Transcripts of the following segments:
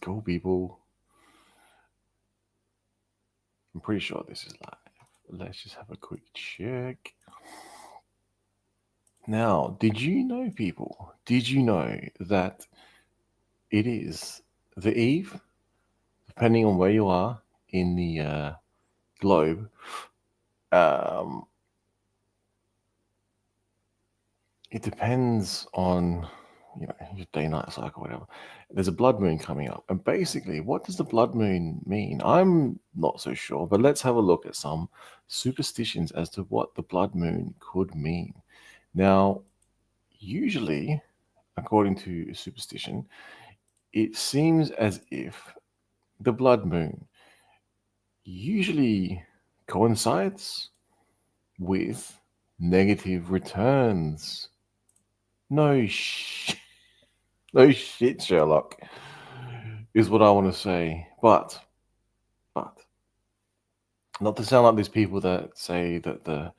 Cool, people. I'm pretty sure this is live. Let's just have a quick check. Now, did you know, people? Did you know that it is the eve, depending on where you are in the globe? Um, it depends on your day-night cycle, whatever. There's a blood moon coming up, and basically, what does the blood moon mean? I'm not so sure, but let's have a look at some superstitions as to what the blood moon could mean. Now, usually, according to superstition, it seems as if the blood moon usually coincides with negative returns. No no shit, Sherlock, is what I want to say. But not to sound like these people that say that the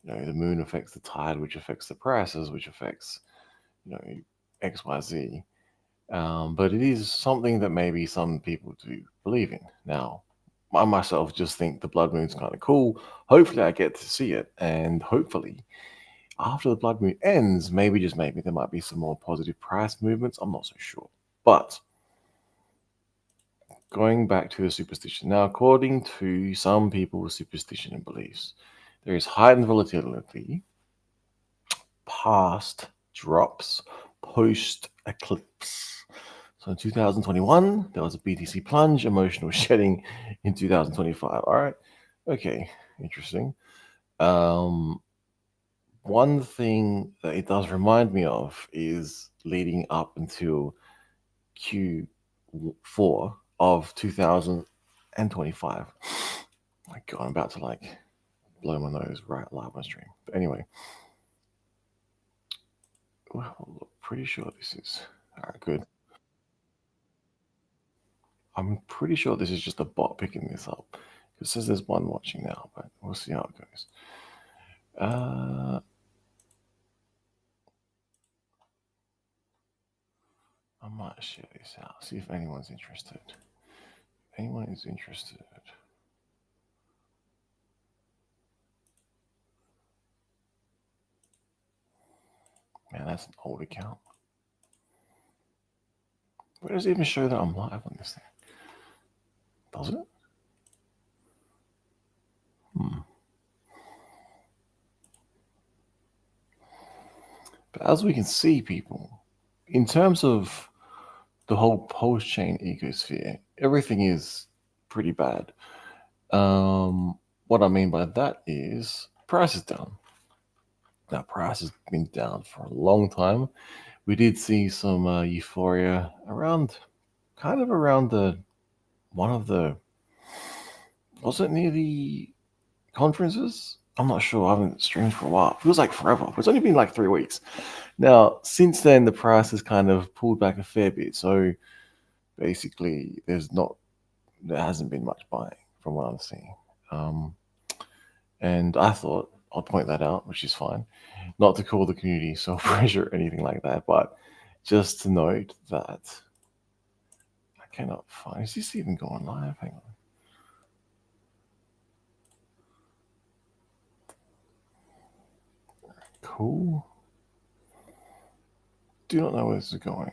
moon affects the tide, which affects the prices, which affects you know XYZ. But it is something that maybe some people do believe in. Now, I myself just think the blood moon's kind of cool. Hopefully, I get to see it, and hopefully, after the blood moon ends, maybe just maybe there might be some more positive price movements. I'm not so sure. But going back to the superstition. Now, according to some people's superstition and beliefs, there is heightened volatility past drops post eclipse. So in 2021, there was a BTC plunge, emotional shedding in 2025. All right. Okay. Interesting. Um, One thing that it does remind me of is leading up until Q4 of 2025. My God, I'm about to blow my nose right live on stream. But anyway, well, pretty sure this is all right. Good. I'm pretty sure this is just a bot picking this up. It says there's one watching now, but we'll see how it goes. I might share this out, see if anyone's interested. Anyone is interested. Man, that's an old account. Where does it even show that I'm live on this thing? Does it? But as we can see, people, in terms of the whole post chain ecosphere, everything is pretty bad. What I mean by that is price is down. Now, price has been down for a long time. We did see some euphoria kind of around one of the, was it near the conferences? I'm not sure. I haven't streamed for a while. It feels like forever. It's only been like 3 weeks. Now, since then, the price has kind of pulled back a fair bit. So basically, there hasn't been much buying from what I'm seeing. And I thought I'll point that out, which is fine. Not to call the community self pressure or anything like that, but just to note that I cannot find. Is this even going live? Hang on. Cool. Do not know where this is going.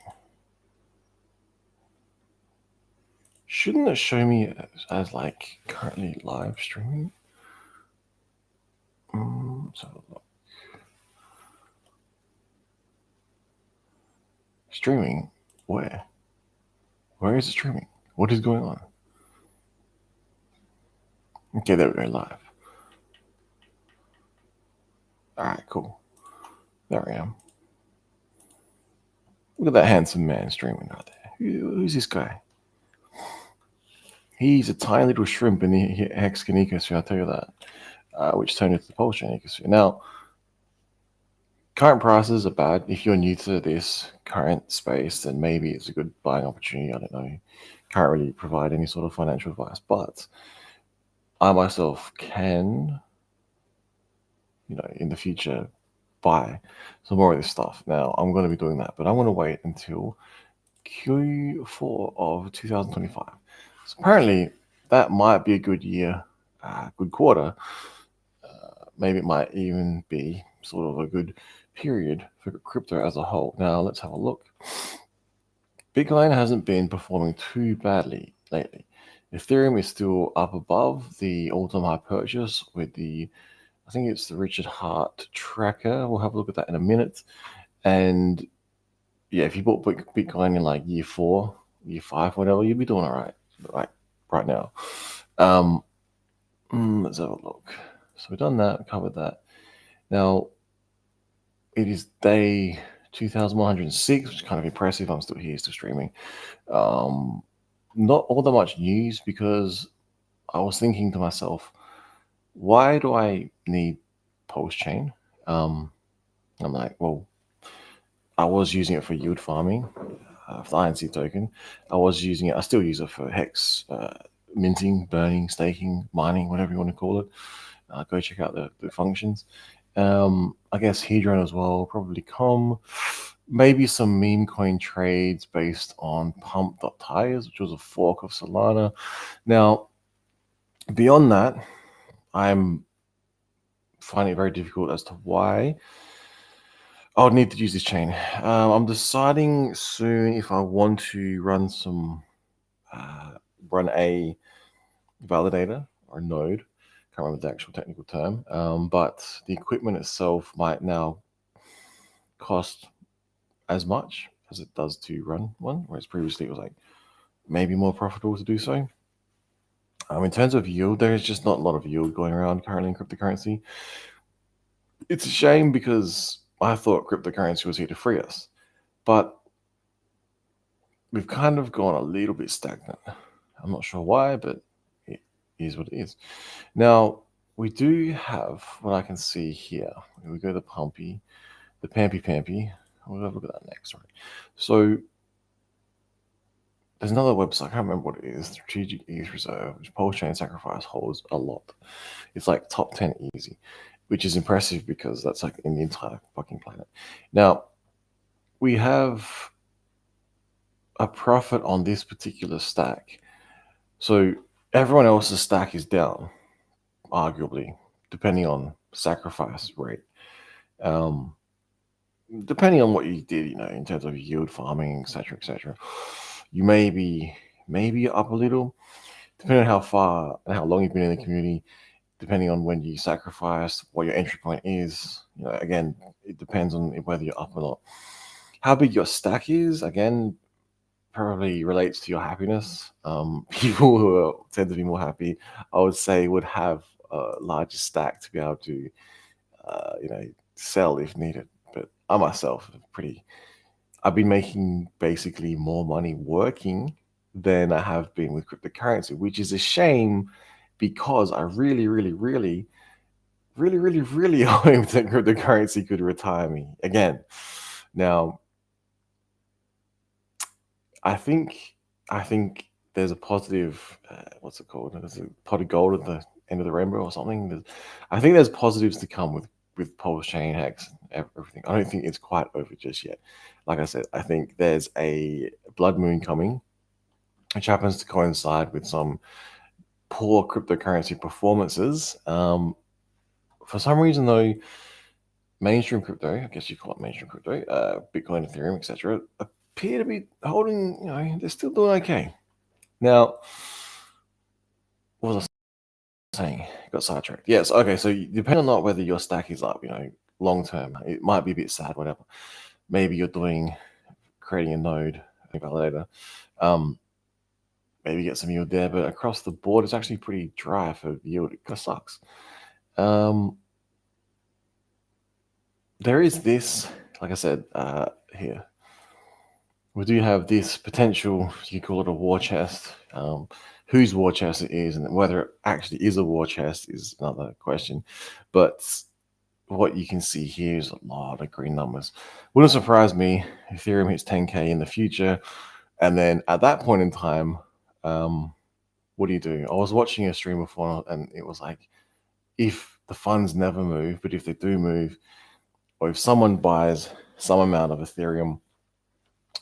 Shouldn't it show me as like currently live streaming? So look. Streaming? Where? Where is it streaming? What is going on? Okay, there we go, live. Alright, cool. There I am. Look at that handsome man streaming right there. Who's this guy? He's a tiny little shrimp in the HEX ecosphere, I'll tell you that. Which turned into the pulse chain ecosphere. Now, current prices are bad. If you're new to this current space, then maybe it's a good buying opportunity. I don't know. Can't really provide any sort of financial advice, but I myself can, in the future, buy some more of this stuff. Now, I'm going to be doing that, but I'm going to wait until Q4 of 2025. So apparently, that might be a good year, good quarter. Maybe it might even be sort of a good period for crypto as a whole. Now, let's have a look. Bitcoin hasn't been performing too badly lately. Ethereum is still up above the all-time high purchase with I think it's the Richard Hart tracker. We'll have a look at that in a minute. And yeah, if you bought Bitcoin in like year 4, year 5, whatever, you'll be doing all right, like right now. Let's have a look. So we've done that, covered that. Now, it is day 2106, which is kind of impressive. I'm still here, still streaming. Not all that much news because I was thinking to myself, why do I need Pulse Chain? I'm like, well, I was using it for yield farming, for the INC token. I still use it for HEX, minting, burning, staking, mining, whatever you want to call it. Go check out the functions. I guess Hedron as well, probably Com. Maybe some meme coin trades based on Pump.tires, which was a fork of Solana. Now, beyond that, I'm finding it very difficult as to why I would need to use this chain. I'm deciding soon if I want to run a validator or node. Can't remember the actual technical term, but the equipment itself might now cost as much as it does to run one, whereas previously it was like maybe more profitable to do so. In terms of yield, there is just not a lot of yield going around currently in cryptocurrency. It's a shame because I thought cryptocurrency was here to free us, but we've kind of gone a little bit stagnant. I'm not sure why, but it is what it is. Now, we do have what I can see here. We go to the Pampy. We'll have a look at that next, right? So there's another website, I can't remember what it is, Strategic ETH Reserve, which Pulse Chain Sacrifice holds a lot. It's like top 10 easy, which is impressive because that's like in the entire fucking planet. Now, we have a profit on this particular stack. So everyone else's stack is down, arguably, depending on sacrifice rate. Depending on what you did, in terms of yield farming, etc., you may be up a little, depending on how far and how long you've been in the community, depending on when you sacrificed, what your entry point is. Again, it depends on whether you're up or not. How big your stack is, again, probably relates to your happiness. People who tend to be more happy, I would say, would have a larger stack to be able to, sell if needed. But I myself I've been making basically more money working than I have been with cryptocurrency, which is a shame because I really hoped that cryptocurrency could retire me again. Now, I think there's a positive. What's it called? There's a pot of gold at the end of the rainbow or something. I think there's positives to come with Pulse Chain HEX and everything. I don't think it's quite over just yet. Like I said, I think there's a blood moon coming, which happens to coincide with some poor cryptocurrency performances. For some reason, though, mainstream crypto, I guess you call it mainstream crypto, Bitcoin, Ethereum, etc., appear to be holding, they're still doing okay. Now, what was I saying? Got sidetracked. Yes, okay, so depending on whether your stack is up, long term, it might be a bit sad, whatever. Maybe you're creating a node, a validator, maybe get some yield there, but across the board, it's actually pretty dry for yield. It kind of sucks. There is this, like I said, here. We do have this potential, you call it a war chest. Whose war chest it is and whether it actually is a war chest is another question. But what you can see here is a lot of green numbers. Wouldn't surprise me if Ethereum hits 10K in the future. And then at that point in time, what do you do? I was watching a stream before and it was like, if the funds never move, but if they do move, or if someone buys some amount of Ethereum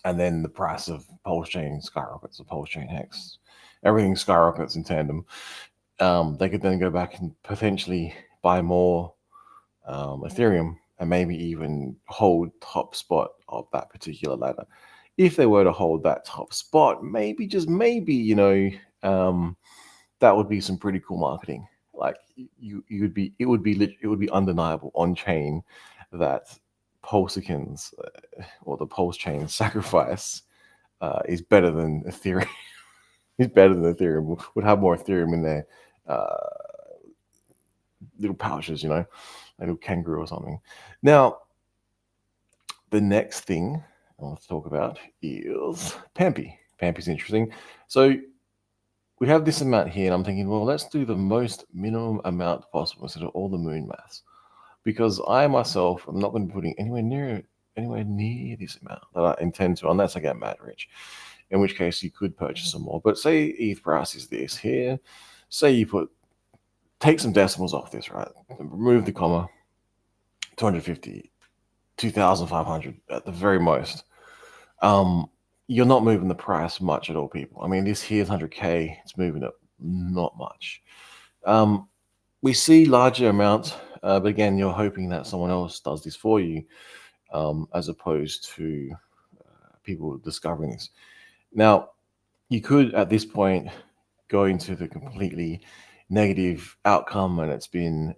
and then the price of Pulse Chain skyrockets, or Pulse Chain HEX, everything skyrockets in tandem. They could then go back and potentially buy more Ethereum and maybe even hold top spot of that particular ladder. If they were to hold that top spot, maybe, just maybe, that would be some pretty cool marketing. Like it would be undeniable on chain that Pulsicans or the Pulse chain sacrifice is better than Ethereum. Is better than Ethereum. Would have more Ethereum in their little pouches, like a little kangaroo or something. Now, the next thing I want to talk about is Pampy. Pampy's interesting. So we have this amount here, and I'm thinking, well, let's do the most minimum amount possible instead of all the moon maths, because I myself am not going to be putting anywhere near this amount that I intend to, unless I get mad rich, in which case you could purchase some more. But say ETH price is this here. Say you take some decimals off this, right? Remove the comma, 250, 2,500 at the very most. You're not moving the price much at all, people. I mean, this here's 100K. It's moving it not much. We see larger amounts, but again, you're hoping that someone else does this for you, as opposed to people discovering this. Now, you could, at this point, go into the completely negative outcome, and it's been,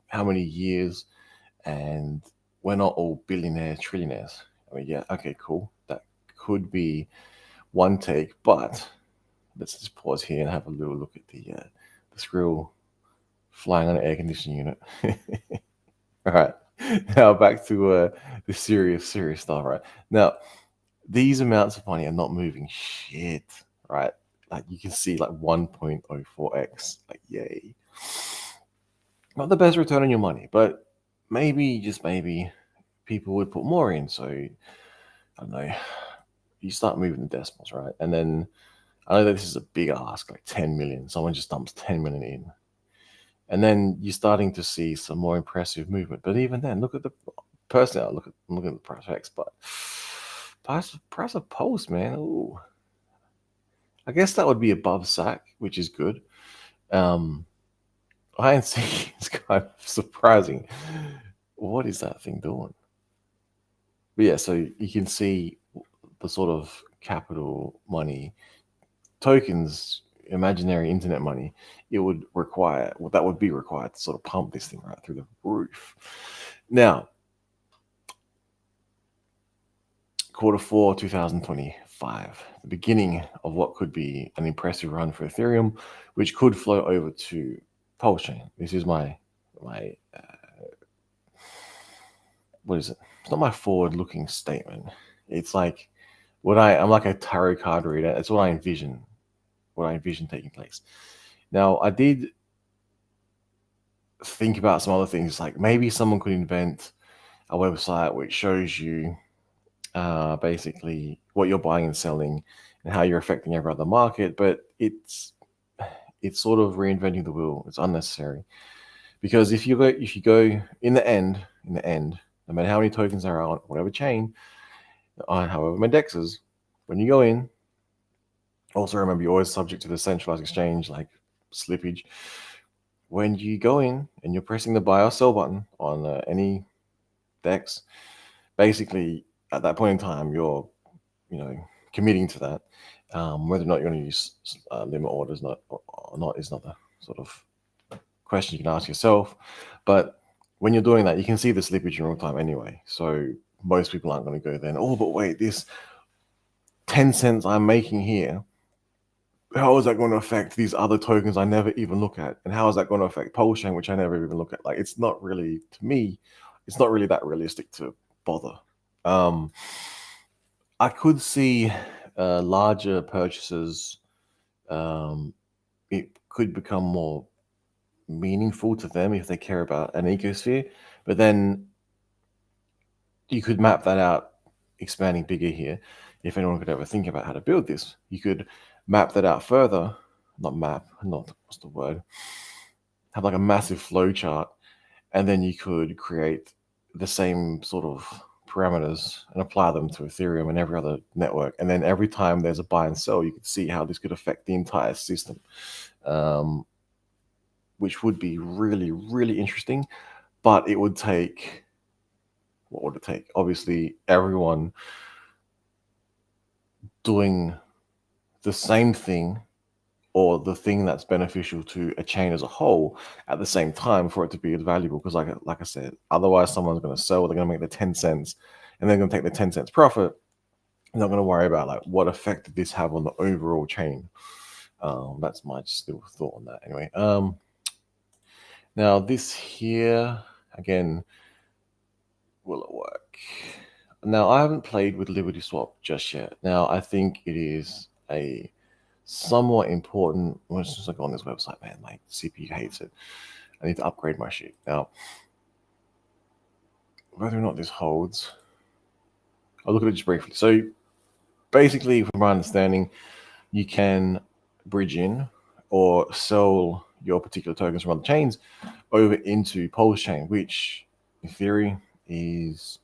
how many years, and we're not all billionaires, trillionaires. I mean, yeah, okay, cool. That could be one take, but let's just pause here and have a little look at the squirrel flying on an air conditioning unit. All right, now back to the serious stuff. Right now, these amounts of money are not moving shit. Right, like you can see, like 1.04x. Like, yay! Not the best return on your money, but maybe, just maybe, people would put more in. So I don't know. You start moving the decimals, right? And then I know that this is a big ask, like 10 million. Someone just dumps 10 million in. And then you're starting to see some more impressive movement. But even then, look at the personally, I'm looking at the price of HEX, but price of Pulse, man. Ooh. I guess that would be above SAC, which is good. INC is kind of surprising. What is that thing doing? But yeah, so you can see the sort of capital money tokens, imaginary internet money, that would be required to sort of pump this thing right through the roof. Now, Q4 2025, the beginning of what could be an impressive run for Ethereum, which could flow over to Pulse Chain. This is my what is it? It's not my forward-looking statement. It's like I'm like a tarot card reader. It's what I envision taking place. Now, I did think about some other things, like maybe someone could invent a website which shows you basically what you're buying and selling and how you're affecting every other market, but it's sort of reinventing the wheel. It's unnecessary, because if you go in the end, no matter how many tokens there are on whatever chain, on however many dexes, when you go in, also remember you're always subject to the centralized exchange, like slippage. When you go in and you're pressing the buy or sell button on any DEX, basically at that point in time, you're committing to that. Whether or not you're going to use limit orders or not is not the sort of question you can ask yourself. But when you're doing that, you can see the slippage in real time anyway. So most people aren't going to go then, oh, but wait, this 10 cents I'm making here, how is that going to affect these other tokens I never even look at? And how is that going to affect Pulse Chain, which I never even look at? Like, it's not really, to me, it's not really that realistic to bother. I could see larger purchases. It could become more meaningful to them if they care about an ecosphere, but then you could map that out, expanding bigger here. If anyone could ever think about how to build this, you could map that out further. What's the word? Have like a massive flow chart, and then you could create the same sort of parameters and apply them to Ethereum and every other network. And then every time there's a buy and sell, you could see how this could affect the entire system, which would be really, really interesting. But it would take, what would it take? Obviously, everyone doing the same thing or the thing that's beneficial to a chain as a whole at the same time for it to be valuable. Because like I said, otherwise someone's going to sell, they're going to make the 10 cents and they're going to take the 10 cents profit. They're not going to worry about like what effect did this have on the overall chain. That's my just little thought on that anyway. Now this here, again, will it work? Now I haven't played with Liberty Swap just yet. Now I think it is a somewhat important. Well, it's just like on this website, man. Like CPU hates it. I need to upgrade my shit. Now, whether or not this holds, I'll look at it just briefly. So basically, from my understanding, you can bridge in or sell your particular tokens from other chains over into Pulse chain, which in theory is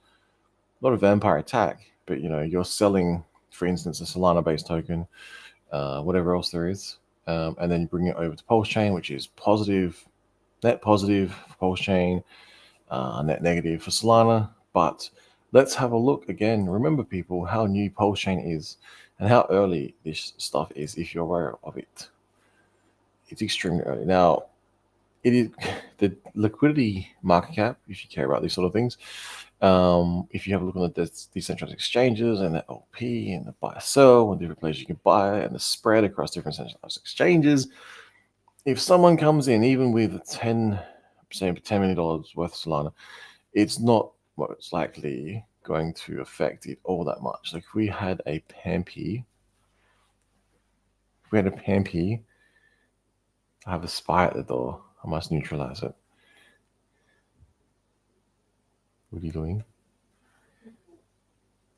not a vampire attack, but you know, you're selling, for instance, a Solana based token, whatever else there is, and then you bring it over to Pulse chain, which is positive, net positive for Pulse chain, net negative for Solana. But let's have a look again. Remember, people, how new Pulse chain is and how early this stuff is if you're aware of it. It's extremely early. Now, it is the liquidity market cap, if you care about these sort of things. If you have a look on the decentralized exchanges and the LP and the buy sell and different places you can buy and the spread across different centralized exchanges, if someone comes in even with $10 million worth of Solana, it's not most likely going to affect it all that much. Like if we had a PAMP, I have a spy at the door. I must neutralize it. What are you doing?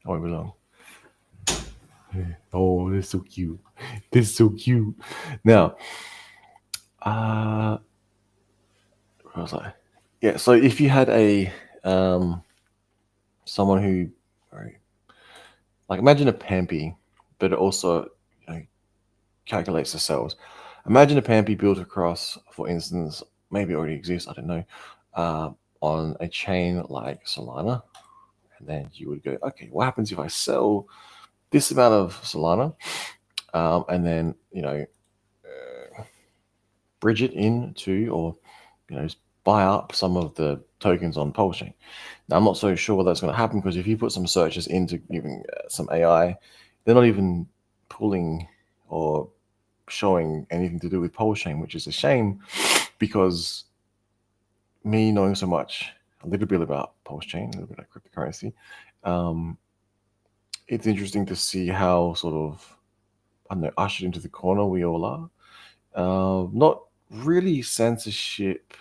I won't be long. Oh, this is so cute. This is so cute. Now, where was I? Yeah, so if you had a someone who, like imagine a PAMP, but it also calculates the cells. Imagine a PAMP built across, for instance, maybe it already exists, I don't know, on a chain like Solana. And then you would go, okay, what happens if I sell this amount of Solana and then, bridge it into or, buy up some of the tokens on Pulse chain. Now, I'm not so sure that's going to happen because if you put some searches into even some AI, they're not even pulling or showing anything to do with Pulse chain, which is a shame because me knowing so much, a little bit about Pulse chain, a little bit of cryptocurrency, it's interesting to see how sort of, I don't know, ushered into the corner we all are. Not really censorship,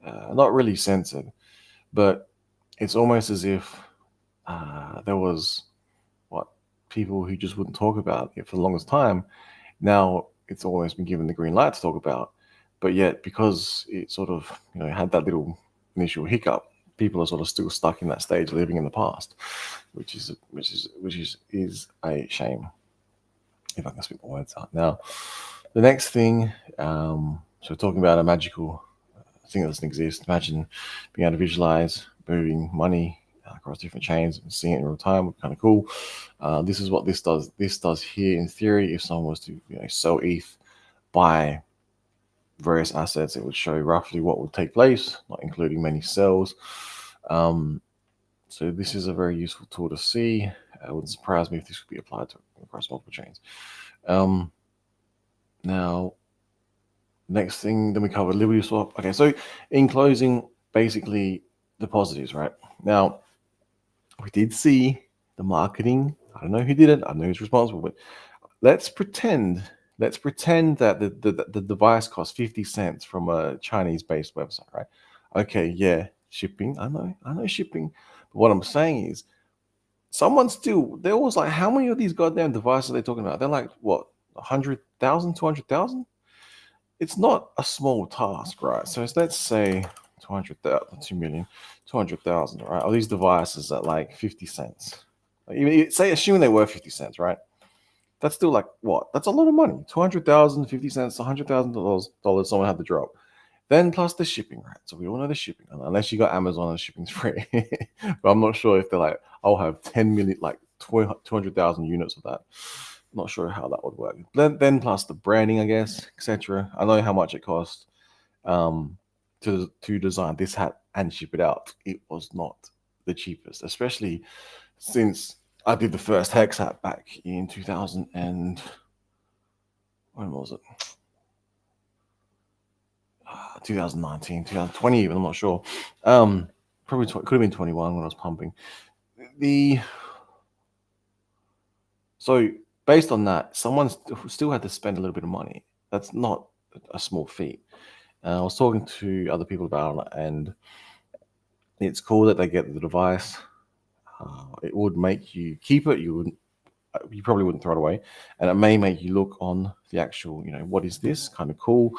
not really censored, but it's almost as if there was people who just wouldn't talk about it for the longest time. Now it's always been given the green light to talk about, but yet because it sort of had that little initial hiccup, people are sort of still stuck in that stage, living in the past, which is a shame. If I can spit my words out. Now, the next thing, so we're talking about a magical thing that doesn't exist. Imagine being able to visualize moving money across different chains and seeing it in real time would be kind of cool. This is what this does. This does here in theory. If someone was to sell ETH, buy various assets, it would show roughly what would take place, not including many sells. So this is a very useful tool to see. It wouldn't surprise me if this could be applied to across multiple chains. Now, next thing, then we covered Liberty Swap. Okay, so in closing, basically the positives, right? Now, we did see the marketing. I don't know who did it. I don't know who's responsible, but let's pretend that the device costs 50 cents from a Chinese-based website, right? Okay, yeah, shipping. I know shipping. But what I'm saying is, they're always like, how many of these goddamn devices are they talking about? They're like, what, 100,000, 200,000? It's not a small task, right? So let's say 200,000, 2 million, 200,000, right? All these devices at like 50 cents. Like, even say, assuming they were 50 cents, right? That's still like what? That's a lot of money. 200,000, 50 cents, $100,000 someone had to drop. Then plus the shipping, right? So we all know the shipping, unless you got Amazon and shipping's free. But I'm not sure if they're like, I'll have 10 million, like 200,000 units of that. I'm not sure how that would work. Then plus the branding, I guess, etc. I know how much it costs to design this hat and ship it out. It was not the cheapest, especially since I did the first HEX hat back in 2000 and when was it? 2019, 2020 even, I'm not sure. Probably could have been 21 when I was pumping. So based on that, someone still had to spend a little bit of money. That's not a small feat. I was talking to other people about it, and it's cool that they get the device. It would make you keep it. You probably wouldn't throw it away, and it may make you look on the actual, what is this? Kind of cool.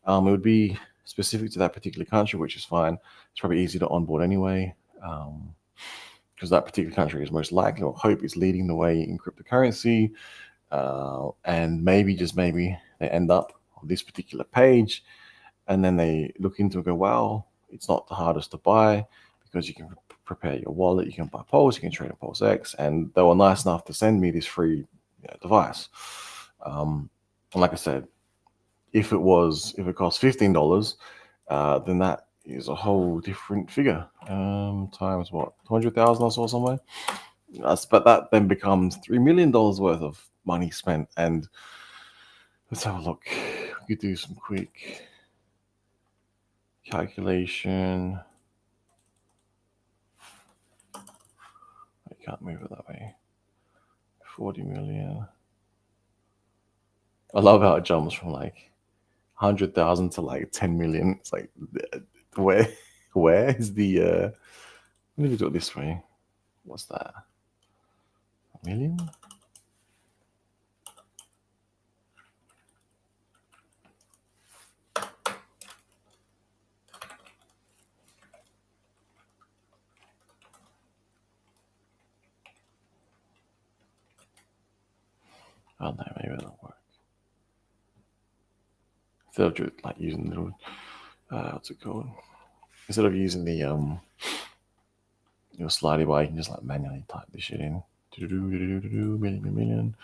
It would be specific to that particular country, which is fine. It's probably easy to onboard anyway, because that particular country is most likely, or hope, is leading the way in cryptocurrency, and maybe, just maybe, they end up on this particular page, and then they look into it and go, wow, it's not the hardest to buy because you can prepare your wallet, you can buy Pulse, you can trade on Pulse X, and they were nice enough to send me this free device. And like I said, if it cost $15, then that is a whole different figure. Times what, 200,000 I saw somewhere. But that then becomes $3 million worth of money spent. And let's have a look. We could do some quick calculation. I can't move it that way. 40 million. I love how it jumps from like 100,000 to like 10 million. It's like, where is the, let me do it this way. What's that? A million? Oh no, maybe that'll work. Instead of just like using the little, what's it called? Instead of using the your slidey bar, you can just like manually type this shit in. Million.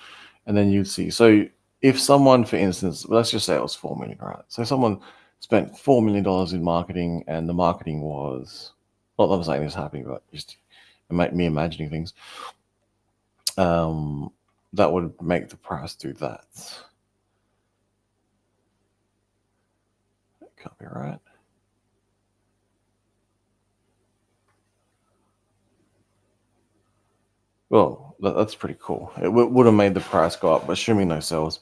And then you'd see. So if someone, for instance, let's just say it was 4 million, right? So someone spent $4 million in marketing, and the marketing was, not that I'm saying this happening, but just me imagining things. That would make the price do that. That can't be right. Well, that's pretty cool. It would have made the price go up, but assuming no sales,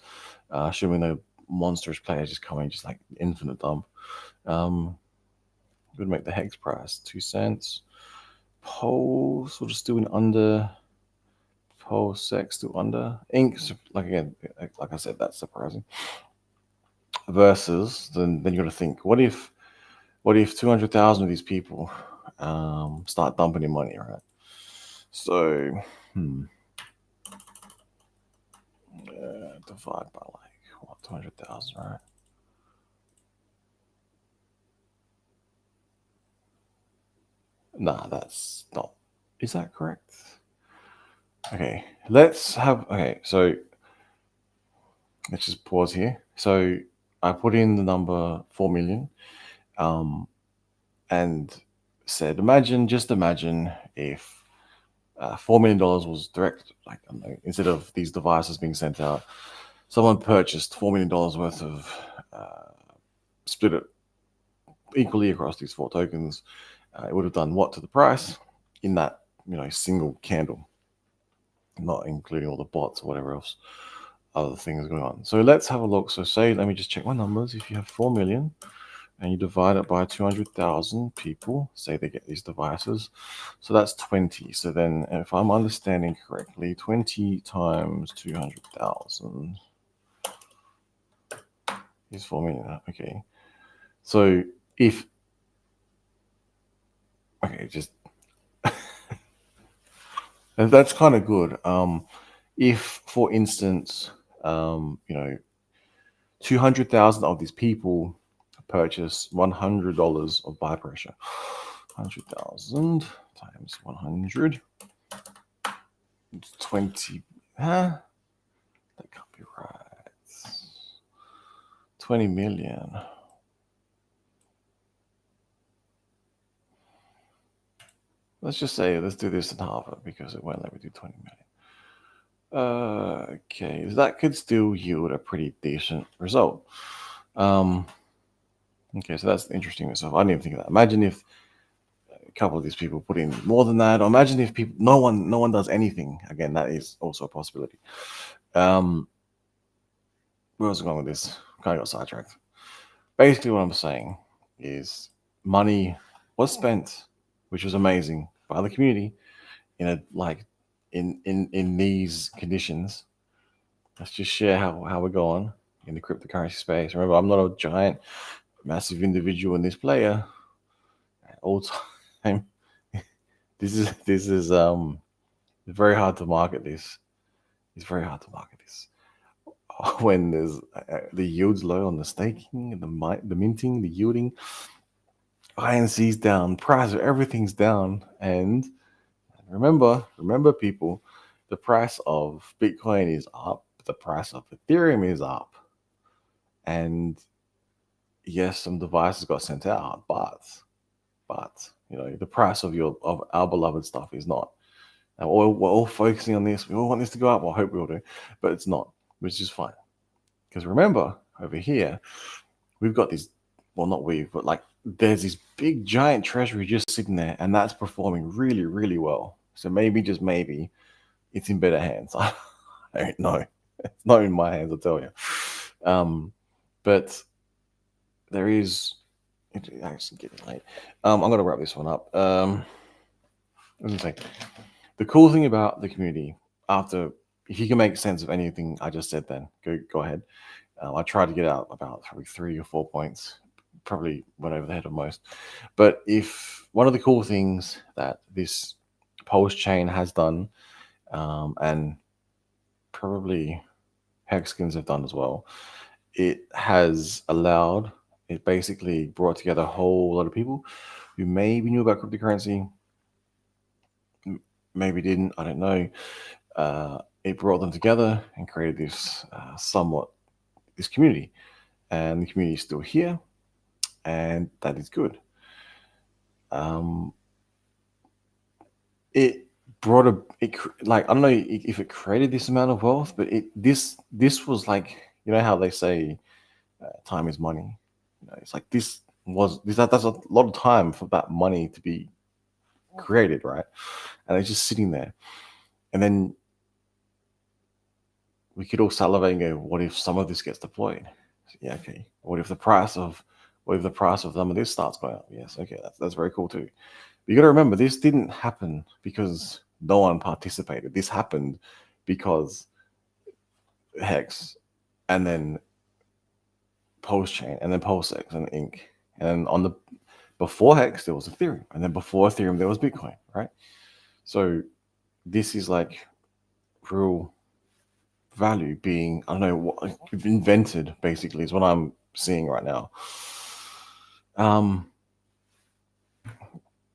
assuming no monstrous players just coming, just like infinite dump, would make the HEX price 2 cents. Pulse, we'll just do an under. Pulse X to under. Ink, like again, like I said, that's surprising. Versus, then you got to think, what if 200,000 of these people start dumping in money, right? So, divide by like what, 200,000, right? Nah, that's not. Is that correct? Okay, so let's just pause here. So I put in the number 4 million, and said, just imagine if $4 million was direct, like, I don't know, instead of these devices being sent out, someone purchased $4 million worth of, split it equally across these 4 tokens. It would have done what to the price in that, single candle, not including all the bots or whatever else, other things going on. So let's have a look. So let me just check my numbers. If you have 4 million and you divide it by 200,000 people, say they get these devices, so that's 20. So then, if I'm understanding correctly, 20 times 200,000 is 4 million. Okay. So if Okay, just that's kind of good. If, for instance, 200,000 of these people purchase $100 of buy pressure, 100,000 times 100, 20. Huh? That can't be right. 20 million. Let's just say, let's do this in Harvard because it won't let me do 20 million. Okay, that could still yield a pretty decent result. Okay, so that's interesting stuff. I didn't even think of that. Imagine if a couple of these people put in more than that, or imagine if people, no one does anything. Again, that is also a possibility. Where was I going with this? Kind of got sidetracked. Basically, what I'm saying is money was spent, which was amazing by the community in a like in these conditions. Let's just share how we're going in the cryptocurrency space. Remember, I'm not a giant, massive individual in this player at all time. This is very hard to market this. It's very hard to market this when there's the yields low on the staking, the minting, the yielding. INC's down, price of everything's down, and remember, people, the price of Bitcoin is up, the price of Ethereum is up, and yes, some devices got sent out, but the price of our beloved stuff is not. And we're all focusing on this. We all want this to go up. Well, I hope we all do, but it's not, which is fine. Because remember, over here, we've got these. Well, not we've, but like there's this big giant treasury just sitting there, and that's performing really, really well. So maybe, just maybe, it's in better hands. I don't know. It's not in my hands, I'll tell you. But there is. It's actually getting late. I'm gonna wrap this one up. What was I saying? The cool thing about the community, if you can make sense of anything I just said, then go ahead. I tried to get out about probably 3 or 4 points, probably went over the head of most. But if one of the cool things that this Pulse chain has done, and probably Hexkins have done as well, it basically brought together a whole lot of people who maybe knew about cryptocurrency, maybe didn't, I don't know. It brought them together and created this this community, and the community is still here, and that is good. It brought I don't know if it created this amount of wealth, but this was like, how they say time is money. It's like that's a lot of time for that money to be created, right? And it's just sitting there, and then we could all salivate and go, what if some of this gets deployed? Yeah, okay. What if the price of some of this starts going up? Yes, okay, that's very cool too. But you got to remember, this didn't happen because no one participated. This happened because Hex, and then Pulse Chain, and then PulseX, and Inc. And before Hex there was Ethereum, and then before Ethereum there was Bitcoin, right? So this is like real value being, I don't know, what invented, basically, is what I'm seeing right now.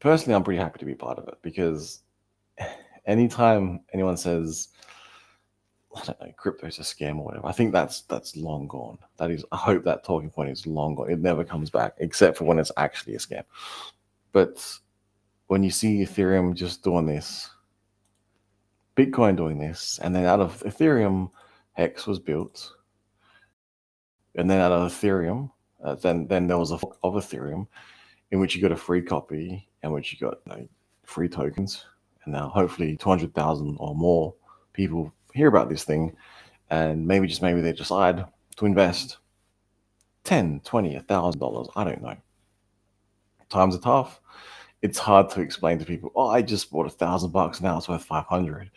Personally, I'm pretty happy to be part of it, because anytime anyone says, I don't know, crypto's a scam or whatever, I think that's long gone. I hope that talking point is long gone. It never comes back, except for when it's actually a scam. But when you see Ethereum just doing this, Bitcoin doing this, and then out of Ethereum, Hex was built, and then out of Ethereum, then there was a fork of Ethereum in which you got a free copy, and which you got free tokens, and now hopefully 200,000 or more people hear about this thing, and maybe they decide to invest 10, 20, $1,000. I don't know. Times are tough. It's hard to explain to people, oh, I just bought $1,000, now it's worth 500.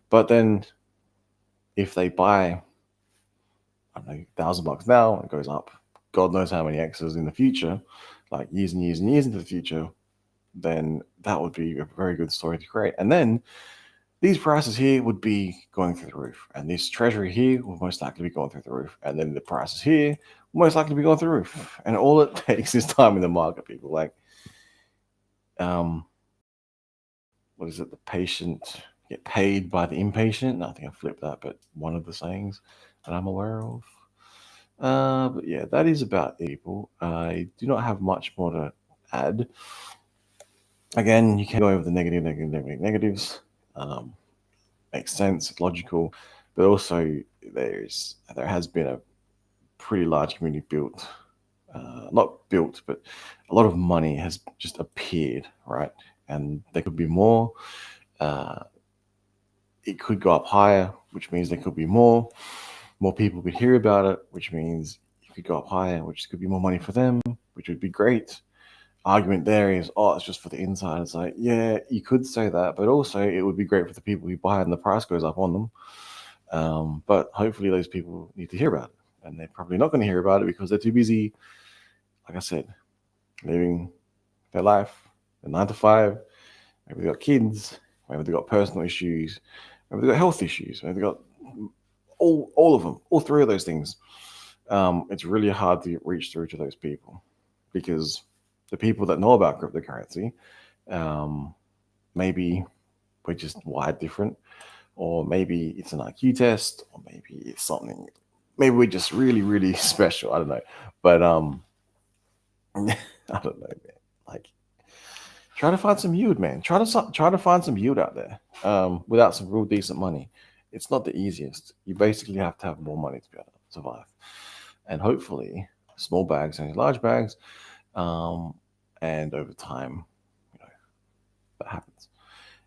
But then if they buy, I don't know, $1,000 now, it goes up God knows how many X's in the future, like years and years and years into the future, then that would be a very good story to create. And then these prices here would be going through the roof, and this treasury here will most likely be going through the roof, and then the prices here will most likely be going through the roof. And all it takes is time in the market, people. Like, what is it? The patient get paid by the impatient. No, I think I flipped that, but one of the sayings that I'm aware of. But yeah, that is about it, people. I do not have much more to add. Again, you can go over the negatives. Makes sense, it's logical, but also there has been a pretty large community built, not built, but a lot of money has just appeared, right? And there could be more. Uh, it could go up higher, which means there could be more. More people could hear about it, which means it could go up higher, which could be more money for them, which would be great. Argument there is, oh, it's just for the insiders. Like, yeah, you could say that, but also it would be great for the people who buy it and the price goes up on them. But hopefully those people need to hear about it, and they're probably not going to hear about it because they're too busy, like I said, living their life, the 9 to 5. Maybe they got kids, maybe they got personal issues, maybe they got health issues, maybe they got all of them, all three of those things. It's really hard to reach through to those people because the people that know about cryptocurrency, maybe we're just wired different, or maybe it's an IQ test, or maybe it's something. Maybe we're just really, really special. I don't know, but I don't know, man. Like, try to find some yield, man. Try to find some yield out there, without some real decent money. It's not the easiest. You basically have to have more money to be able to survive, and hopefully, small bags and large bags, and over time, you know, that happens.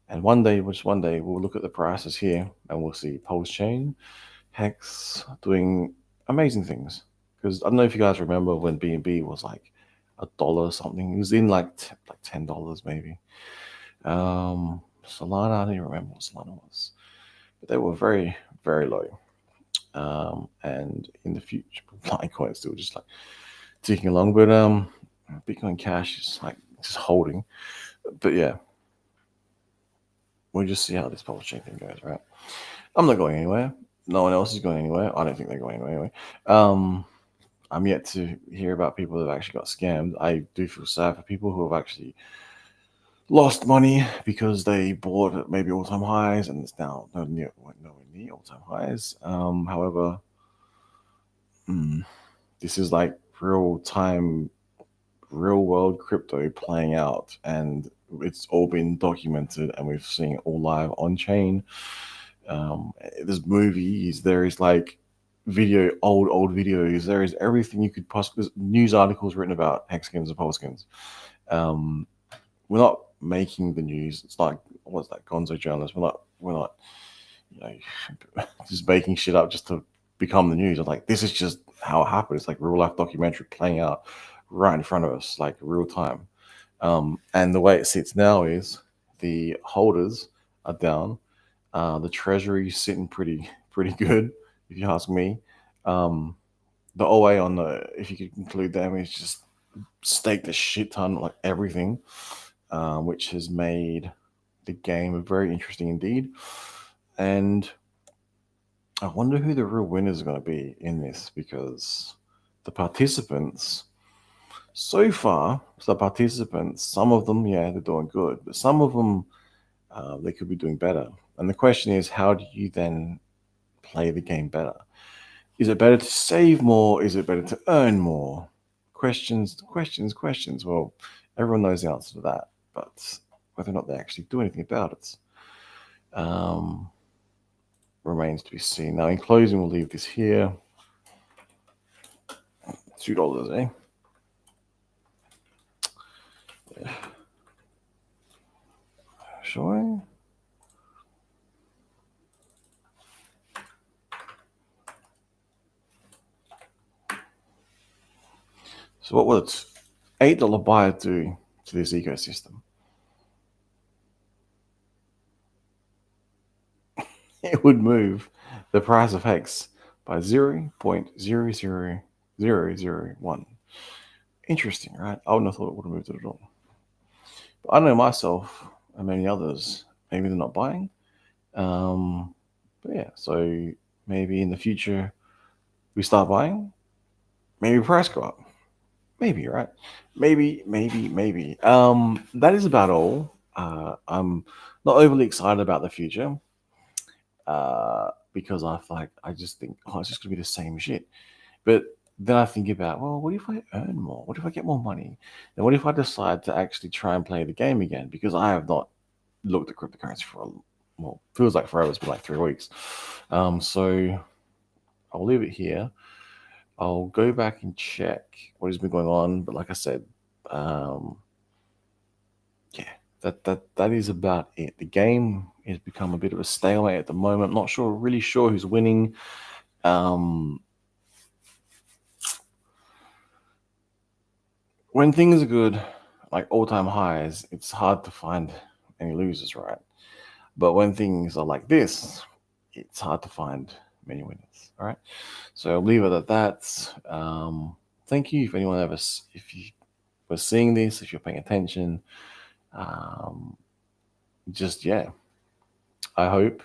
And one day, we'll look at the prices here and we'll see Pulse Chain, Hex doing amazing things. Because I don't know if you guys remember when BNB was like $1 something. It was in like $10 maybe. Solana, I don't even remember what Solana was, but they were very, very low. And in the future, Litecoin is still just like ticking along, but Bitcoin Cash is like just holding. But yeah, we'll just see how this Pulse Chain thing goes, right? I'm not going anywhere. No one else is going anywhere. I don't think they're going anywhere anyway. I'm yet to hear about people that have actually got scammed. I do feel sad for people who have actually lost money because they bought at maybe all-time highs and it's now nowhere near all-time highs. However, this is like real-time, real-world crypto playing out, and it's all been documented, and we've seen it all live on chain. There's movies, there is like old videos, there is everything you could possibly. There's news articles written about hexkins and polskins. We're not making the news. It's like, what's that, gonzo journalists? We're not, you know, just making shit up just to become the news. It's like, this is just how it happened. It's like real life documentary playing out right in front of us, like real time. And the way it sits now is the holders are down. The treasury's sitting pretty good, if you ask me. The OA on the, if you could include them, is just staked a shit ton, like everything, which has made the game very interesting indeed. And I wonder who the real winners are going to be in this, because the participants, so far, some of them, yeah, they're doing good, but some of them, they could be doing better. And the question is, how do you then play the game better? Is it better to save more? Is it better to earn more? Questions. Well, everyone knows the answer to that, but whether or not they actually do anything about it remains to be seen. Now, in closing, we'll leave this here. $2, eh? Yeah. Sure. So what will its $8 buyer do to this ecosystem? It would move the price of HEX by 0.00001. Interesting, right? I wouldn't have thought it would have moved it at all. But I know myself and many others, maybe they're not buying. But yeah, so maybe in the future we start buying, maybe price go up. Maybe, right? Maybe. That is about all. I'm not overly excited about the future because I just think, oh, it's just gonna be the same shit. But then I think about, well, what if I earn more? What if I get more money? And what if I decide to actually try and play the game again? Because I have not looked at cryptocurrency for well, feels like forever. It's been like 3 weeks. So I'll leave it here. I'll go back and check what has been going on. But like I said, um, yeah, that is about it. The game has become a bit of a stalemate at the moment. I'm not really sure who's winning. Um, when things are good, like all-time highs, it's hard to find any losers, right? But when things are like this, it's hard to find many winners. All right. So I'll leave it at that. Thank you if anyone ever, if you were seeing this, if you're paying attention. Um, just yeah, I hope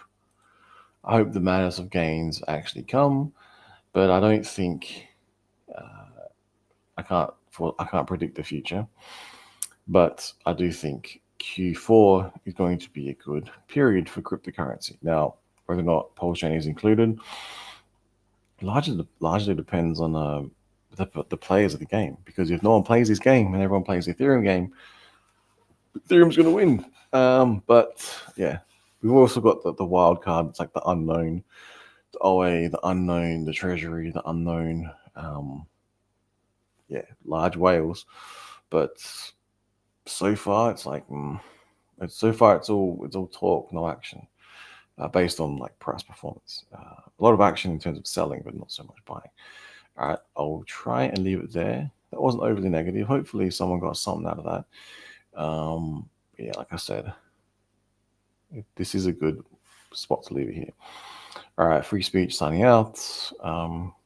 the madness of gains actually come, but I don't think I can't predict the future, but I do think Q4 is going to be a good period for cryptocurrency. Now, whether or not Pulse Chain is included largely depends on the players of the game. Because if no one plays this game and everyone plays the Ethereum game, Ethereum's going to win. But yeah, we've also got the wild card. It's like the unknown, the OA, the unknown, the Treasury, the unknown. Yeah, large whales. But so far, it's like it's all talk, no action, based on like price performance. A lot of action in terms of selling, but not so much buying. All right, I'll try and leave it there. That wasn't overly negative. Hopefully, someone got something out of that. Yeah, like I said, this is a good spot to leave it here. All right, free speech signing out.